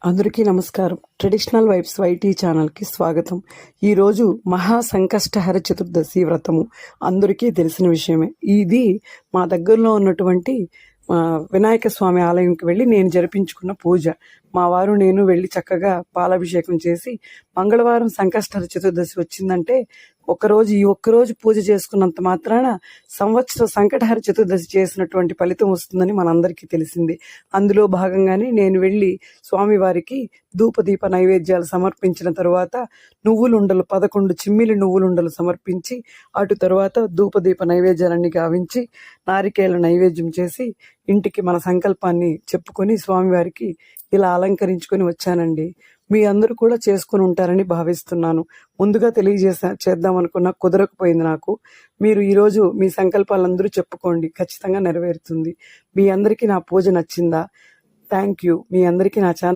అందరికీ నమస్కారం. Traditional vibes YT ఛానల్కి స్వాగతం. ఈరోజు మహా సంకష్టహర చతుర్దశి వ్రతము అందరికీ తెలిసిన విషయమే. ఇది మా దగ్గరలో ఉన్నటువంటి వినాయక స్వామి ఆలయంకి వెళ్ళి నేను జరిపించుకున్న పూజ. మా వారు నేను వెళ్ళి చక్కగా పాలాభిషేకం చేసి, మంగళవారం సంకష్టహర చతుర్దశి వచ్చిందంటే ఈ ఒక్కరోజు పూజ చేసుకున్నంత మాత్రాన సంవత్సర సంకటహర చతుర్దశి చేసినటువంటి ఫలితం వస్తుందని మనందరికీ తెలిసింది. అందులో భాగంగానే నేను వెళ్ళి స్వామివారికి ధూపదీప నైవేద్యాలు సమర్పించిన తరువాత 11 చిమ్మిలి నువ్వులుండలు సమర్పించి, అటు తరువాత ధూపదీప నైవేద్యాలన్నీ గావించి, నారికేళ నైవేద్యం చేసి, ఇంటికి మన సంకల్పాన్ని చెప్పుకొని స్వామివారికి ఇలా అలంకరించుకొని వచ్చానండి. మీ అందరూ కూడా చేసుకుని ఉంటారని భావిస్తున్నాను. ముందుగా చేద్దామనుకున్నా కుదరకపోయింది నాకు. మీరు ఈరోజు మీ సంకల్పాలందరూ చెప్పుకోండి, ఖచ్చితంగా నెరవేరుతుంది. మీ అందరికీ నా పూజ నచ్చిందా? Thank you. మీ అందరికీ నా ఛానల్